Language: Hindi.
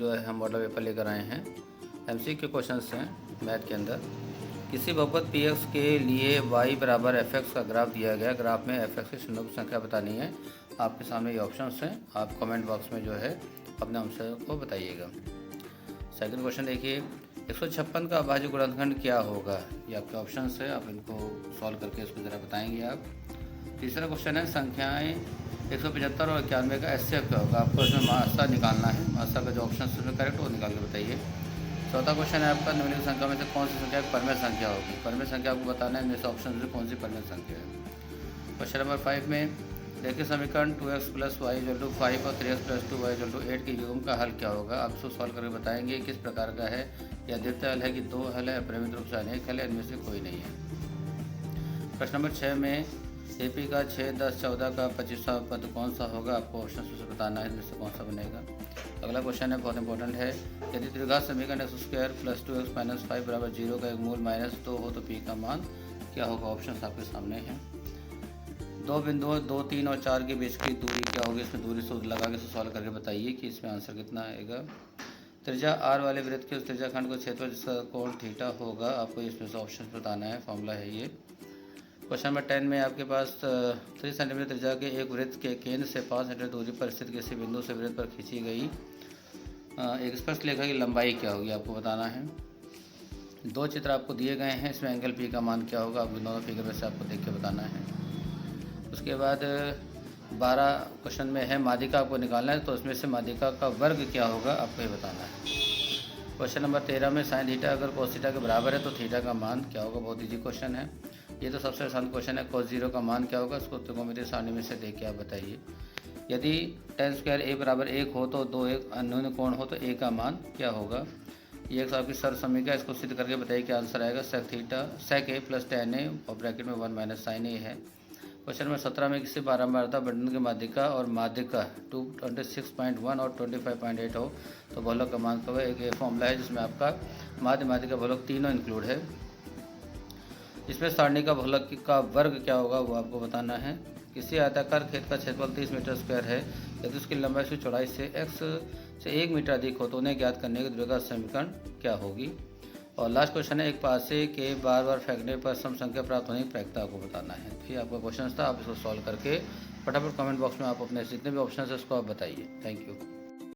जो है हम मॉडल पेपर लेकर आए हैं। एमसीक्यू क्वेश्चंस हैं मैथ के अंदर। किसी बहुपद पी एक्स के लिए y बराबर एफ एक्स का ग्राफ दिया गया। ग्राफ में एफ एक्स की शून्य की संख्या बतानी है। आपके सामने ये ऑप्शंस हैं, आप कमेंट बॉक्स में जो है अपने आंसर को बताइएगा। सेकंड क्वेश्चन देखिए, 156 का अभाज्य गुणनखंड क्या होगा। ये आपके ऑप्शंस है, आप इनको सॉल्व करके इसको ज़रा बताएंगे आप। तीसरा क्वेश्चन है, संख्याएँ 175 और 91 का एचसीएफ क्या होगा। आपको इसमें मासा निकालना है, मासा का जो ऑप्शन है उसमें करेक्ट वो निकाल के बताइए। चौथा क्वेश्चन है आपका, निम्नलिखित संख्या में से कौन सी संख्या परमेय संख्या होगी। परमेय संख्या आपको बताना है, इनमें से ऑप्शन में कौन सी परमेय संख्या है। क्वेश्चन नंबर 5 में देखिए, समीकरण 2x + y = 5 और 3x + 2y = 8 के युग्म का हल क्या होगा। आप इसको सॉल्व करके बताएंगे किस प्रकार का है, या द्वितीय हल है कि 2 हल है, अपरिमित रूप से अनेक हल है, इनमें से कोई नहीं है। प्रश्न नंबर 6 में AP का 6, 10, 14 का 25वां पद कौन सा होगा। आपको ऑप्शन से बताना है, इनमें से कौन सा बनेगा। अगला क्वेश्चन है, बहुत इंपॉर्टेंट है, यदि द्विघात समीकरण x² + 2x - 5 = 0 का एक मूल -2 हो तो p का मान क्या होगा। ऑप्शन आपके सामने हैं। दो बिंदुओं 2, 3 और 4 के बीच की दूरी क्या होगी। इसमें दूरी सूत्र लगा के सॉल्व करके बताइए कि इसमें आंसर कितना आएगा। त्रिज्या r वाले वृत्त के उस त्रिज्याखंड को क्षेत्रफल जिसका कोण थीटा होगा। आपको इसमें से ऑप्शन बताना है, फॉर्मूला है ये। क्वेश्चन नंबर 10 में आपके पास 3 सेंटीमीटर त्रिज्या के एक वृत्त के केंद्र से 5 सेंटीमीटर दूरी पर स्थित किसी बिंदु से वृत्त पर खींची गई एक स्पर्शरेखा की लंबाई क्या होगी। आपको बताना है। दो चित्र आपको दिए गए हैं, इसमें एंगल पी का मान क्या होगा। आपको दोनों फिगर में से आपको देख के बताना है। उसके बाद 12 क्वेश्चन में है, माध्यिका आपको निकालना है, तो उसमें से माध्यिका का वर्ग क्या होगा आपको ये बताना है। क्वेश्चन नंबर 13 में साइन थीटा अगर कोस थीटा के बराबर है तो थीटा का मान क्या होगा। बहुत ईजी क्वेश्चन है ये, तो सबसे आसान क्वेश्चन है। कोस 0 का मान क्या होगा, उसको त्रिकोणमितीय सारणी में से देख के आप बताइए। यदि tan² a = 1 हो तो दो एक अन्योन्य कोण हो तो a का मान क्या होगा। ये एक आपकी सर्व समीकरण, इसको सिद्ध करके बताइए क्या आंसर आएगा। sec a + tan a और ब्रैकेट में 1 - sin a है। क्वेश्चन नंबर 17 में किसी बारंबारता बंधन की माध्यिका और माध्यिका 26.1 और 25.8 हो तो बहुलक का मान क्या होगा। एक ये फॉर्मूला है जिसमें आपका माध्यिका बहुलक तीनों इंक्लूड है। इसमें सारणी का बहुलक का वर्ग क्या होगा वो आपको बताना है। किसी आयताकार खेत का क्षेत्रफल 30 मीटर स्क्वायर है, यदि उसकी लंबाई उसकी चौड़ाई से x से 1 मीटर अधिक हो तो उन्हें ज्ञात करने की द्विघात समीकरण क्या होगी। और लास्ट क्वेश्चन है, एक पासे के बार बार फेंकने पर सम संख्या प्राप्त होने की प्रायिकता आपको बताना है। तो ये आपका क्वेश्चन था, आप इसको सॉल्व करके फटाफट कमेंट बॉक्स में आप अपने जितने भी ऑप्शन है उसको आप बताइए। Thank you.